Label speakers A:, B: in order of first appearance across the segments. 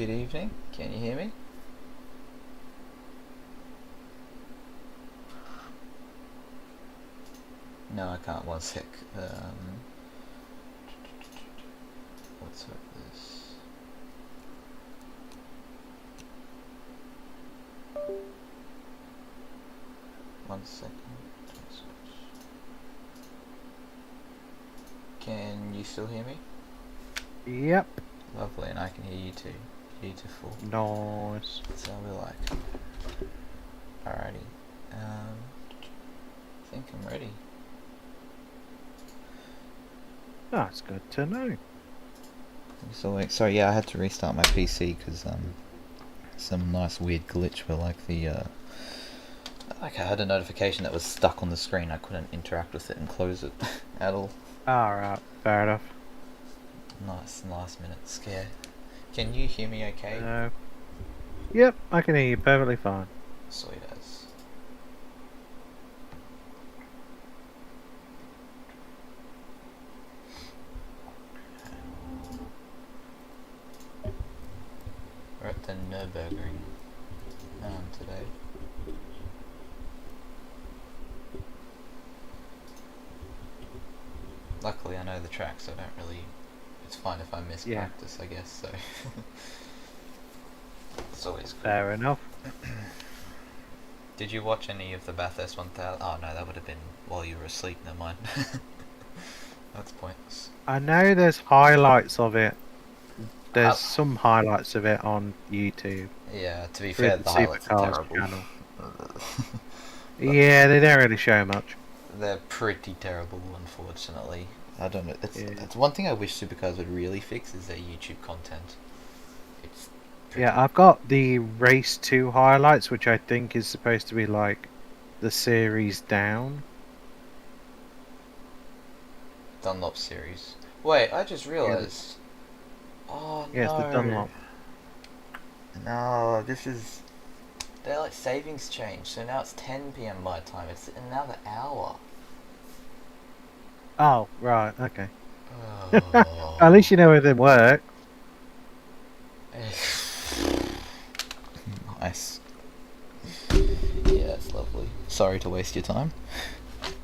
A: good evening. Can you hear me? No, I can't. One sec. Let's hope this. One second. Can you still hear me?
B: Yep.
A: Lovely, and I can hear you too. Beautiful.
B: Nice.
A: That's how we like. Alrighty. I think I'm ready.
B: That's good to know.
A: So like, sorry, yeah, I had to restart my PC because some nice weird glitch where like I had a notification that was stuck on the screen. I couldn't interact with it and close it at all.
B: Alright, fair enough.
A: Nice last minute scare. Can you hear me okay?
B: Yep, I can hear you perfectly fine.
A: Sweet as. We're at the Nürburgring today. Luckily I know the track, so I don't really... It's fine if I miss practice, I guess, so... It's always cool.
B: Fair enough.
A: Did you watch any of the Bathurst 1000? Oh no, that would have been while you were asleep, never mind. That's pointless.
B: I know there's highlights of it. There's some highlights of it on YouTube.
A: Yeah, to be fair, the highlights are terrible.
B: Yeah, they don't really show much.
A: They're pretty terrible, unfortunately. I don't know. It's one thing I wish Supercars would really fix is their YouTube content.
B: Yeah, I've got the Race 2 highlights, which I think is supposed to be like the series down.
A: Dunlop series. Wait, I just realised. Oh no.
B: Yeah, it's the Dunlop.
A: No, this is... They're like savings change, so now it's 10 PM my time. It's another hour.
B: Oh, right, okay.
A: Oh.
B: At least you know where it works.
A: Nice. Yeah, that's lovely. Sorry to waste your time.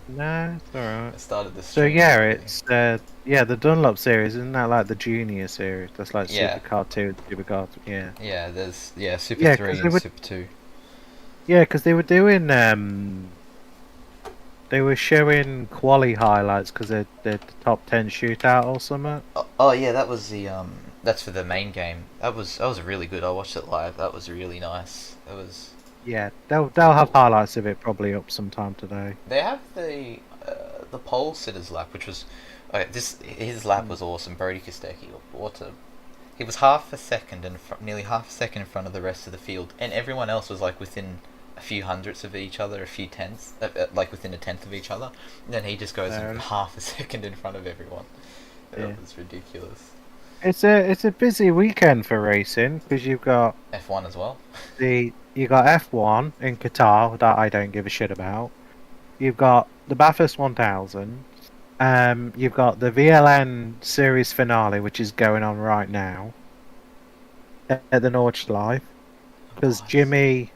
B: No, it's alright.
A: I started this.
B: So yeah, it's the Dunlop series, isn't that like the junior series? That's like Supercar 2 and Supercar 3, yeah.
A: Yeah, there's Super 3 and Super 2.
B: Yeah, because they were doing they were showing quali highlights because they're the top 10 shootout or something.
A: Oh yeah, that was the that's for the main game. That was really good. I watched it live. That was really nice. That was.
B: Yeah, they'll have highlights of it probably up sometime today.
A: They have the pole sitters lap, which was his lap was awesome. Brody Kostecki, he was half a second and nearly half a second in front of the rest of the field, and everyone else was like within a few hundredths of each other, a few tenths, like within a tenth of each other. And then he just goes half a second in front of everyone. That was ridiculous.
B: It's a busy weekend for racing because you've got
A: F1 as well.
B: You got F1 in Qatar that I don't give a shit about. You've got the Bathurst 1000. You've got the VLN series finale, which is going on right now at the Nordschleife. Because Jimmy.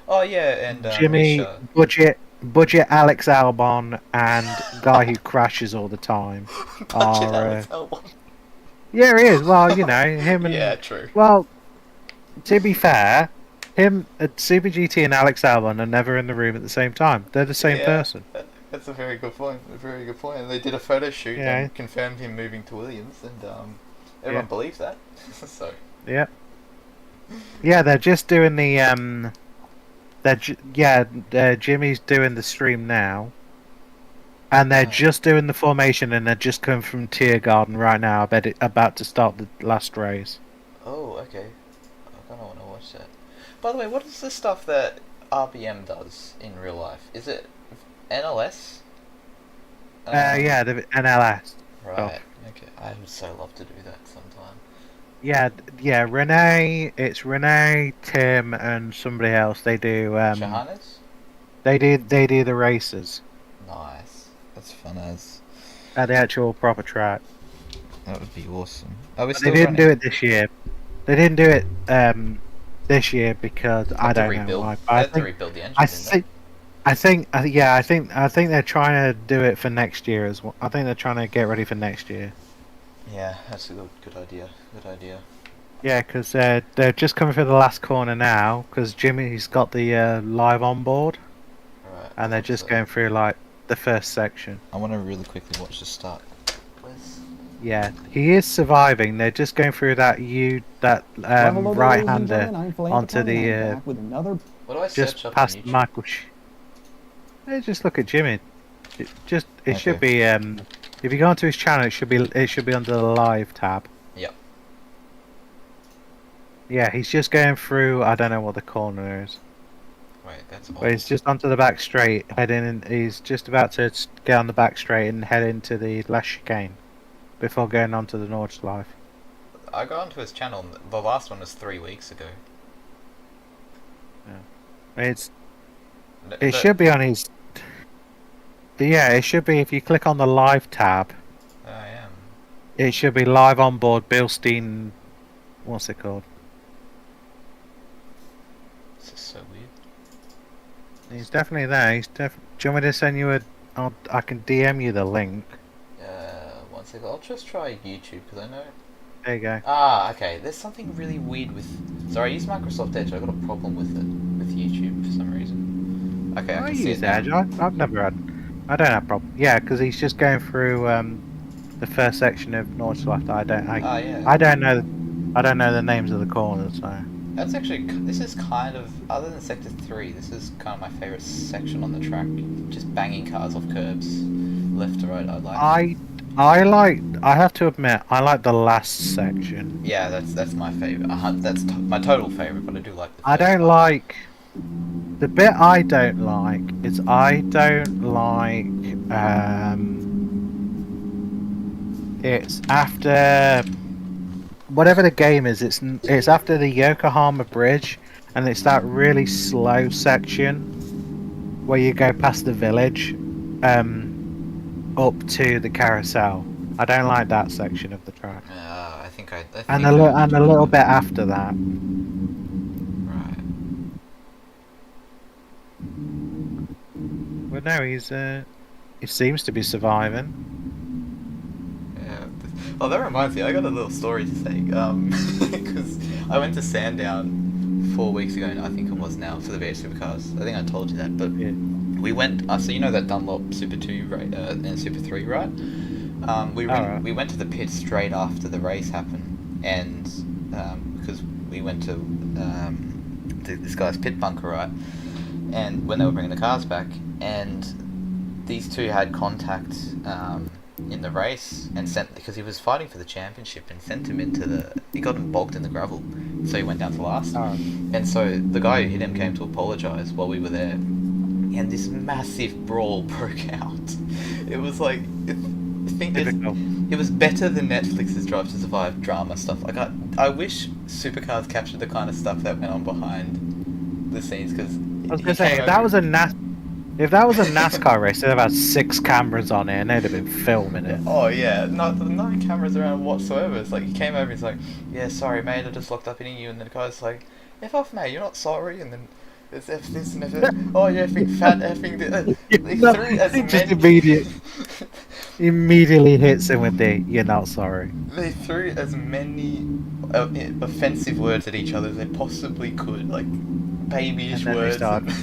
A: Oh yeah, and
B: Jimmy,
A: Misha.
B: budget Alex Albon and guy who crashes all the time.
A: Alex Albon.
B: Yeah, he is. Well, you know him and.
A: Yeah, true.
B: Well, to be fair, him, Super GT, and Alex Albon are never in the room at the same time. They're the same person.
A: That's a very good point. A very good point. And they did a photo shoot and confirmed him moving to Williams, and everyone believes that. So.
B: Yeah. Yeah, they're just doing the Jimmy's doing the stream now, and they're just doing the formation, and they're just coming from Tiergarten right now. I bet about to start the last race.
A: Oh, okay. I kind of want to watch that. By the way, what is the stuff that RBM does in real life? Is it NLS?
B: Yeah, the NLS.
A: Right.
B: Stuff.
A: Okay. I would so love to do that sometime.
B: Yeah. Renee, Tim, and somebody else. They do.
A: Shahanas?
B: They do the races.
A: Nice. That's fun as.
B: At the actual proper track.
A: That would be awesome.
B: They didn't do it this year. They didn't do it this year because
A: They
B: I
A: had to
B: don't know
A: rebuild.
B: why.
A: They
B: But
A: had to rebuild the
B: I
A: engine, didn't they?
B: think I think they're trying to do it for next year as well. I think they're trying to get ready for next year.
A: Yeah, that's a good idea. Good idea.
B: Yeah, because they're just coming through the last corner now. Because Jimmy's got the live on board,
A: Alright,
B: and they're just
A: so
B: going through like the first section.
A: I want to really quickly watch the start. Where's...
B: Yeah, he is surviving. They're just going through that
C: Well, hello there,
B: right
C: ladies and
B: hander
C: gentlemen. I'm Phil
B: onto
C: Anthony, and I'm
B: the
C: back with another.
A: What do I
B: just
A: search up on
B: past
A: YouTube?
B: Michael. Hey, just look at Jimmy. It should
A: Okay.
B: be if you go onto his channel, it should be under the live tab.
A: Yep.
B: Yeah, he's just going through. I don't know what the corner is,
A: Wait, that's
B: but he's
A: old.
B: just onto the back straight, heading in. He's just about to get on the back straight and head into the last chicane before going onto the North Life.
A: I got onto his channel. And the last one was 3 weeks ago.
B: It should be on his. Yeah, it should be if you click on the live tab.
A: I am.
B: It should be live on board Bilstein. What's it called?
A: This is so weird.
B: He's definitely there. Do you want me to send you a? I can DM you the link.
A: One second. I'll just try YouTube because I know.
B: There you go.
A: Ah, okay. There's something really weird with. Sorry, I use Microsoft Edge. I got a problem with it with YouTube for some reason. Okay, I
B: I
A: can see it
B: use
A: now.
B: Edge. I've never had. I don't have problem. Yeah, because he's just going through the first section of North Left.
A: Ah, yeah.
B: I don't know. I don't know the names of the corners. So
A: That's actually. This is kind of other than Sector 3. This is kind of my favorite section on the track. Just banging cars off curbs, left to right. I like.
B: I have to admit I like the last section.
A: Yeah, that's my favorite. That's my total favorite, but I do like the.
B: I
A: first
B: don't
A: part.
B: like the bit I don't like is I don't like it's after whatever the game is. It's after the Yokohama Bridge, and it's that really slow section where you go past the village up to the carousel. I don't like that section of the track.
A: I think I.
B: And a little bit after that.
A: Right.
B: But no, he seems to be surviving.
A: Yeah. Oh, that reminds me. I got a little story to say. Because I went to Sandown 4 weeks ago. I think it was now for the VH Supercars. I think I told you that, but
B: Yeah.
A: we went. So you know that Dunlop Super 2 right, and Super 3, right?
B: Alright.
A: We went to the pit straight after the race happened, and because we went to this guy's pit bunker, right? And when they were bringing the cars back, and these two had contact in the race and sent because he was fighting for the championship and sent him into the. He got him bogged in the gravel, so he went down to last.
B: Oh.
A: And so the guy who hit him came to apologise while we were there, and this massive brawl broke out. It was like. I think
B: Typical.
A: it was better than Netflix's Drive to Survive drama stuff. Like I wish Supercars captured the kind of stuff that went on behind the scenes because
B: I was gonna say if that was a NASCAR race, they'd have had 6 cameras on it and they'd have been filming it.
A: Oh yeah, no cameras around whatsoever. It's like he came over, he's like, "Yeah, sorry mate, I just locked up hitting you," and the guy's like, "F off mate, you're not sorry," and then. There's F this and F that. Oh, you effing fat effing. They threw as
B: Just
A: many.
B: immediately hits him with the "you're not sorry."
A: They threw as many offensive words at each other as they possibly could, like babyish
B: And then they
A: words.
B: started-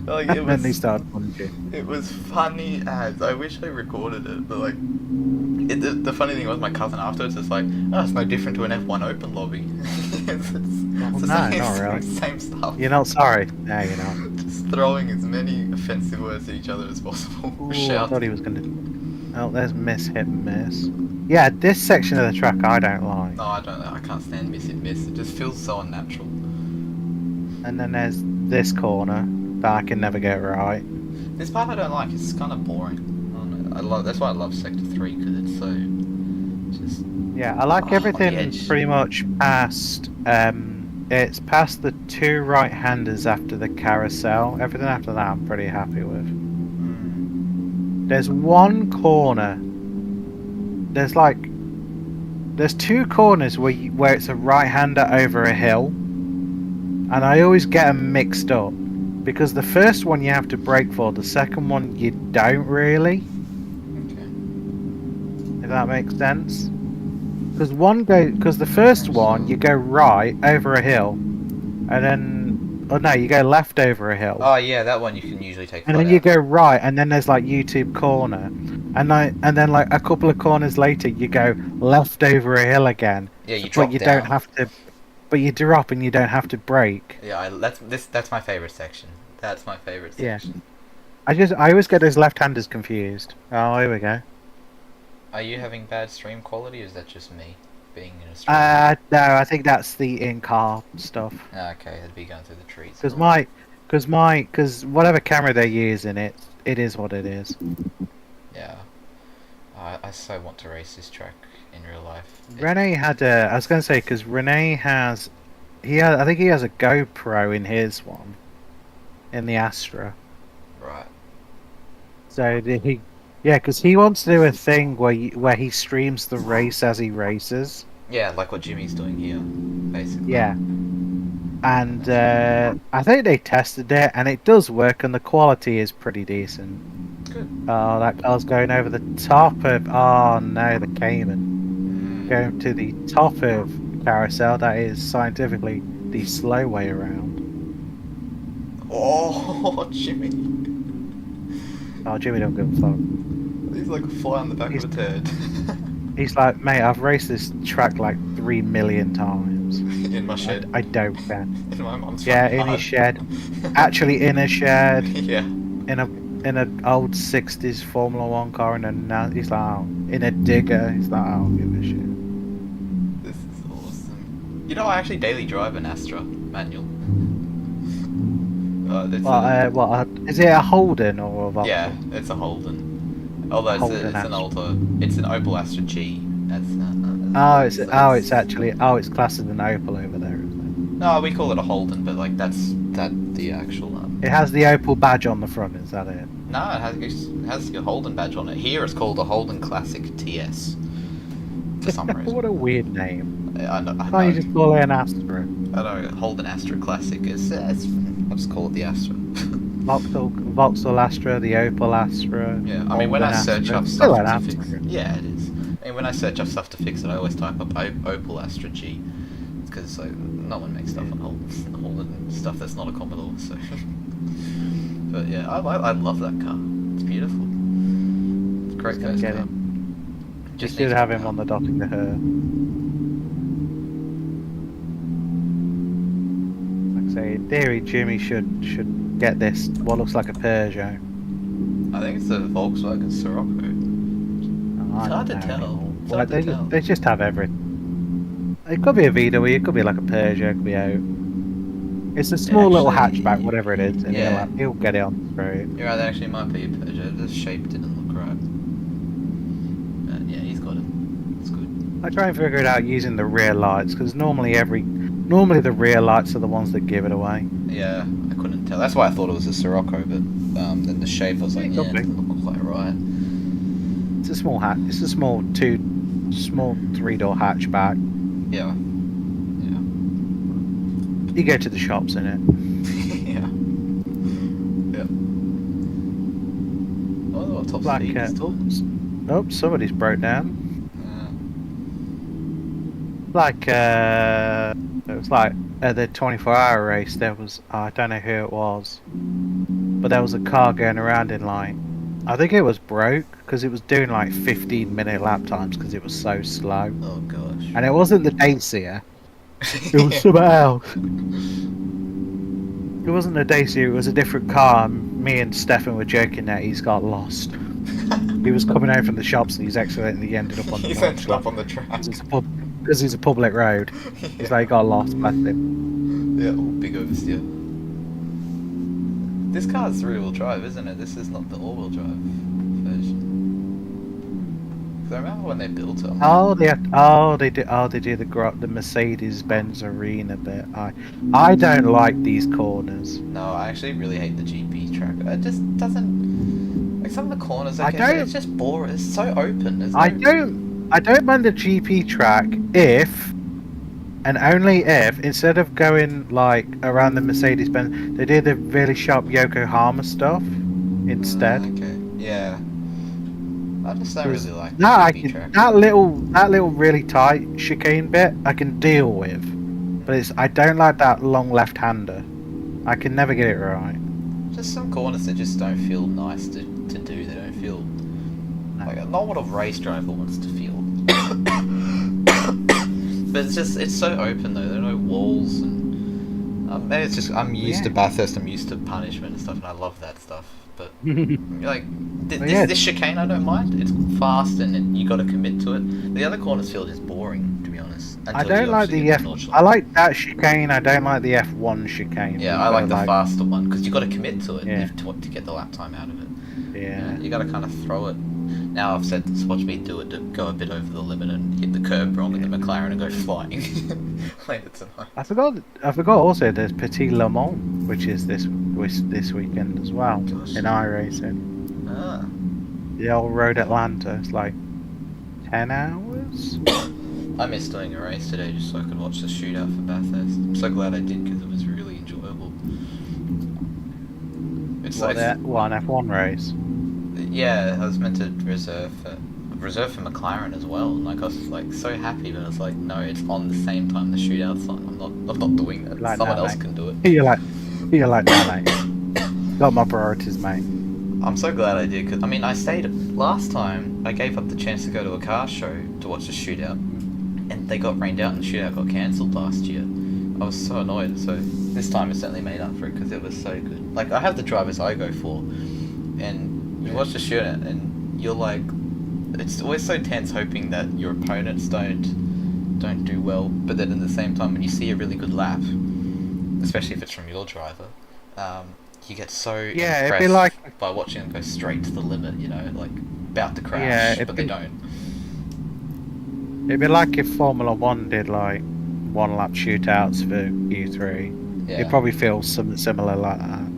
A: Like
B: And then they started punching.
A: it was funny as. I wish I recorded it, but like, the funny thing was my cousin afterwards was like, "Oh, it's no different to an F1 Open lobby." it's the
B: No,
A: same,
B: not really.
A: same stuff.
B: You're not sorry. No, you're not.
A: Just throwing as many offensive words at each other as possible.
B: Ooh, I
A: Shout.
B: thought he was gonna. Oh, there's miss, hit, and miss. Yeah, this section of the track I don't like.
A: No, I don't. I can't stand miss. It just feels so unnatural.
B: And then there's this corner that I can never get right.
A: This part I don't like. It's kind of boring. I don't know. That's why I love Sector 3 because it's so just.
B: Yeah, I like
A: on the
B: everything
A: edge.
B: pretty much past. It's past the 2 right-handers after the carousel. Everything after that, I'm pretty happy with.
A: Mm.
B: There's one corner. There's like there's two corners where it's a right-hander over a hill, and I always get them mixed up because the first one you have to brake for, the second one you don't really.
A: Okay.
B: If that makes sense. Because the first one you go right over a hill, and then no, you go left over a hill.
A: Oh yeah, that one you can usually take
B: And
A: flat
B: then you
A: out.
B: go right, and then there's like YouTube corner, and then like a couple of corners later, you go left over a hill again.
A: Yeah, you
B: But
A: drop
B: you
A: down.
B: don't have to. But you drop and you don't have to brake.
A: Yeah, that's my favorite section. That's my favorite
B: Yeah.
A: section.
B: I always get those left-handers confused. Oh, here we go.
A: Are you having bad stream quality, or is that just me being in a stream?
B: No, I think that's the in-car stuff.
A: Okay, it'd be going through the trees. Right.
B: Because whatever camera they're using, it is what it is.
A: Yeah. I so want to race this track in real life.
B: Renee had I was going to say, because Renee has, I think he has a GoPro in his one, in the Astra.
A: Right.
B: So yeah, because he wants to do a thing where he streams the race as he races.
A: Yeah, like what Jimmy's doing here, basically.
B: Yeah. And I think they tested it, and it does work, and the quality is pretty decent.
A: Good.
B: Oh, that car's going over the top of. Oh no, the Cayman. Going to the top of the carousel. That is scientifically the slow way around.
A: Oh, Jimmy.
B: Oh, Jimmy don't give a fuck.
A: He's like a fly on the back of a turd.
B: He's like, mate, I've raced this track like 3 million times.
A: In my shed.
B: I don't care.
A: In my mum's
B: Yeah,
A: front
B: in his
A: yard.
B: shed. Actually, in a shed.
A: Yeah.
B: In an old 60s Formula 1 car, and he's like, oh, in a digger. He's like, I don't give a shit.
A: This is awesome. You know, I actually daily drive an Astra manual.
B: Is it a Holden or a Vauxhall?
A: Yeah, it's a Holden. Although
B: Holden
A: it's an
B: Astra.
A: it's an Opel Astra G. That's
B: It's classed as an Opel over there, isn't
A: No, we call it a Holden, but like that's the actual
B: it? It has the Opel badge on the front, is that it?
A: No, it has a Holden badge on it. Here it's called a Holden Classic TS. For some reason.
B: What a weird name.
A: I know.
B: Can't you just call it an Astra?
A: I know, Holden Astra Classic is. I'll just call it the Astra.
B: Vauxhall Astra, the Opel Astra.
A: Yeah, I mean when I search up
B: Still
A: stuff
B: an
A: to fix.
B: Astra.
A: Yeah, it is. I mean when I search up stuff to fix it, I always type up Opel Astra G, because like no one makes stuff on Holden stuff that's not a Commodore. So, but yeah, I love that car. It's beautiful. It's a great
B: Just gonna
A: first
B: get
A: car.
B: Just should have him on the dotting the her. Like I say, in theory, Jimmy should get this. What looks like a Peugeot.
A: I think it's a Volkswagen Sirocco.
B: Oh,
A: It's hard to
B: I don't
A: tell.
B: know.
A: It's
B: Well,
A: hard to tell.
B: they just have everything. It could be a VW, it could be like a Peugeot, it could be a. It's a small little
A: actually-
B: hatchback, whatever it is, and
A: Yeah.
B: he'll get it on the road.
A: You're right, that actually might be a Peugeot. The shape didn't look right. But yeah, he's got it. It's good.
B: I try and figure it out using the rear lights, because normally the rear lights are the ones that give it away.
A: Yeah, I couldn't tell. That's why I thought it was a Sirocco, but then the shape I was like,
B: It
A: yeah,
B: could
A: it
B: be.
A: doesn't look quite right.
B: It's a small It's a small 3-door hatchback.
A: Yeah. Yeah.
B: You go to the shops in it.
A: Yeah. Yeah. Oh, what top
B: Like,
A: speed is
B: somebody's broke down. Like, it was like at the 24-hour race. There was I don't know who it was, but there was a car going around in like I think it was broke because it was doing like 15-minute lap times because it was so slow.
A: Oh gosh.
B: And it wasn't the Dacia. It was something else. It wasn't a Dacia, it was a different car. Me and Stefan were joking that he's got lost. He was coming out from the shops and he's accidentally ended up on the
A: He's
B: road.
A: ended up on the track.
B: Because it's a public road. He's like, got lost, bless him.
A: Yeah, oh, big oversteer. This car's rear-wheel drive, isn't it? This is not the all-wheel drive version. 'Cause I remember when they built it.
B: They do the Mercedes-Benz Arena bit. I don't like these corners.
A: No, I actually really hate the GP track. It just doesn't. Like some of the corners,
B: I don't-
A: it's just boring. It's so open. There's
B: I
A: no-
B: I don't mind the GP track if, and only if, instead of going like around the Mercedes-Benz, they do the really sharp Yokohama stuff instead.
A: Okay. Yeah. I just don't
B: 'Cause
A: really like the
B: that I
A: GP
B: can,
A: track.
B: that little really tight chicane bit I can deal with, but I don't like that long left-hander. I can never get it right.
A: Just some corners that just don't feel nice to do. They don't feel like not what a race driver wants to feel. But it's so open though. There are no walls and maybe it's just I'm used to Bathurst. I'm used to punishment and stuff, and I love that stuff. But like this chicane, I don't mind. It's fast and you got to commit to it. The other corners feel just boring, to be honest.
B: I don't like the F. I like that chicane. I don't like the F1 chicane.
A: Yeah, I like the faster one because you got to commit to it to get the lap time out of it.
B: Yeah.
A: You got to kind of throw it. Now I've said, watch me do it to go a bit over the limit and hit the curb wrong in the McLaren and go flying later tonight.
B: I forgot also there's Petit Le Mans, which is this weekend as well.
A: Gosh.
B: In iRacing.
A: Ah.
B: The old Road Atlanta. It's like 10 hours.
A: I missed doing a race today just so I could watch the shootout for Bathurst. I'm so glad I did because it was really enjoyable. It's
B: an F1 race.
A: Yeah, I was meant to reserve for McLaren as well. Like I was like so happy, but I was like, no, it's on the same time the shootout's on. I'm not doing that.
B: Like
A: Someone
B: that,
A: else
B: mate.
A: can do it.
B: You're like that, mate. Got my priorities, mate.
A: I'm so glad I did because I mean I stayed last time. I gave up the chance to go to a car show to watch the shootout, and they got rained out and the shootout got cancelled last year. I was so annoyed. So this time it certainly made up for it because it was so good. Like I have the drivers I go for, and you watch the shootout and you're like, it's always so tense hoping that your opponents don't do well, but then at the same time when you see a really good lap, especially if it's from your driver, you get so impressed by watching them go straight to the limit, you know, like about to crash, but they don't.
B: It'd be like if Formula 1 did like one lap shootouts for Q3.
A: Yeah.
B: It'd probably feel something similar like that.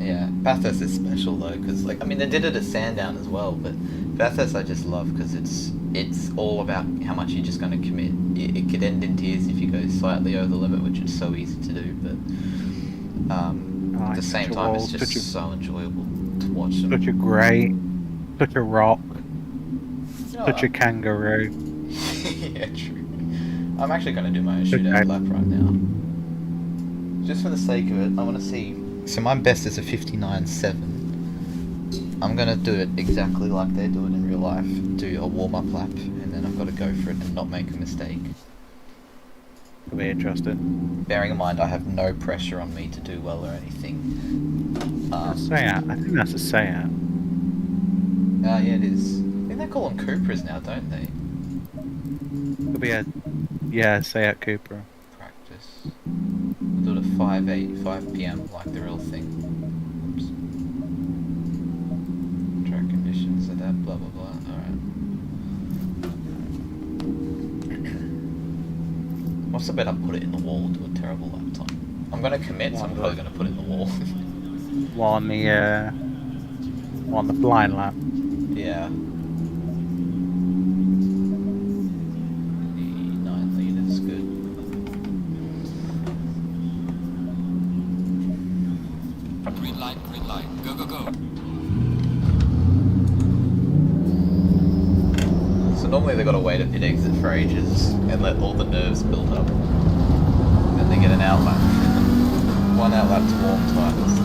A: Yeah, Bathurst is special though, because like I mean they did it at Sandown as well, but Bathurst I just love because it's all about how much you're just going to commit. It could end in tears if you go slightly over the limit, which is so easy to do, but at the same time it's just so enjoyable to watch them.
B: Such a rock, such a kangaroo.
A: Yeah, true. I'm actually going to do my own shootout lap right now, just for the sake of it. I want to see. So my best is a 59.7. I'm going to do it exactly like they do it in real life. Do a warm-up lap, and then I've got to go for it and not make a mistake.
B: It'll be interesting.
A: Bearing in mind I have no pressure on me to do well or anything.
B: Seat. I think that's a Seat.
A: Yeah, it is. I think they call them Cupras now, don't they?
B: It'll be Seat Cupra.
A: Practice. We'll do it at 5 PM, like the real thing. Oops. Track conditions are that, blah blah blah. Alright. What's the bet I put it in the wall to a terrible lap time? I'm gonna commit, so I'm probably gonna put it in the wall.
B: On the blind lap.
A: Yeah. 9 litres, good.
D: Green light, go, go, go.
A: So normally they've got to wait at pit exit for ages and let all the nerves build up. And then they get an outlap. One outlap to warm tyres.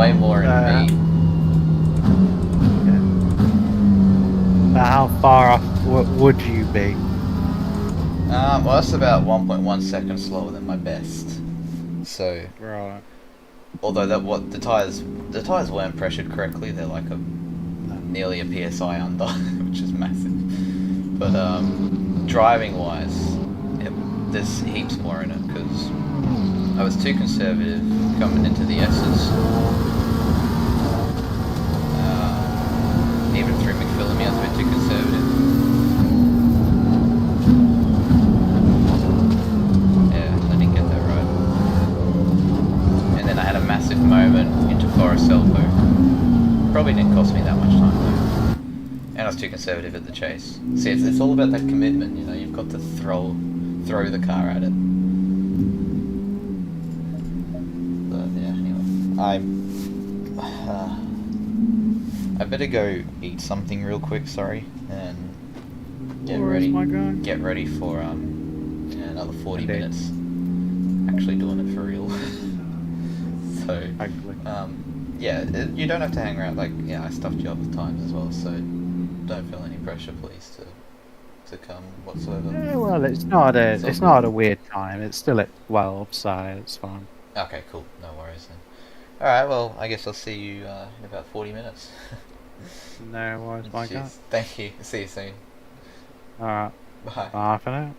A: way more in
B: Uh,
A: V.
B: But how far off would you be?
A: Well, that's about 1.1 seconds slower than my best. So,
B: Right.
A: although the tires weren't pressured correctly, they're like nearly a psi under, which is massive. But driving wise, there's heaps more in it because I was too conservative coming into the S's. Even through McPhillamy, I was a bit too conservative. Yeah, I didn't get that right. And then I had a massive moment into Forest Elbow. Probably didn't cost me that much time though. And I was too conservative at the chase. See, it's all about that commitment, you know. You've got to throw the car at it. But yeah, anyway, I better go eat something real quick. Sorry, and get
B: Where's my guy?
A: ready for another 40
B: Indeed.
A: minutes. Actually doing it for real. So
B: Hopefully.
A: yeah, you don't have to hang around. Like, yeah, I stuffed you up with times as well, so don't feel any pressure, please, to come whatsoever.
B: Yeah, well, it's not a
A: It's all
B: it's
A: good.
B: not a weird time. It's still at 12, so it's fine.
A: Okay, cool. No worries then. All right, well, I guess I'll see you in about 40 minutes.
B: No worries, my guy.
A: Cheers. Thank you. See you soon.
B: All right.
A: Bye.
B: Bye for now.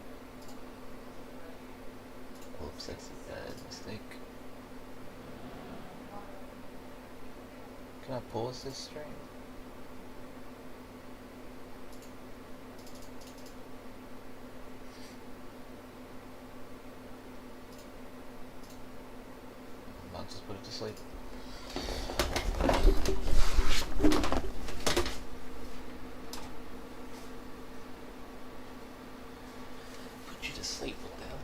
A: Oops, that's a bad mistake. Can I pause this stream? I'll just put it to sleep. Put you to sleep, what the hell?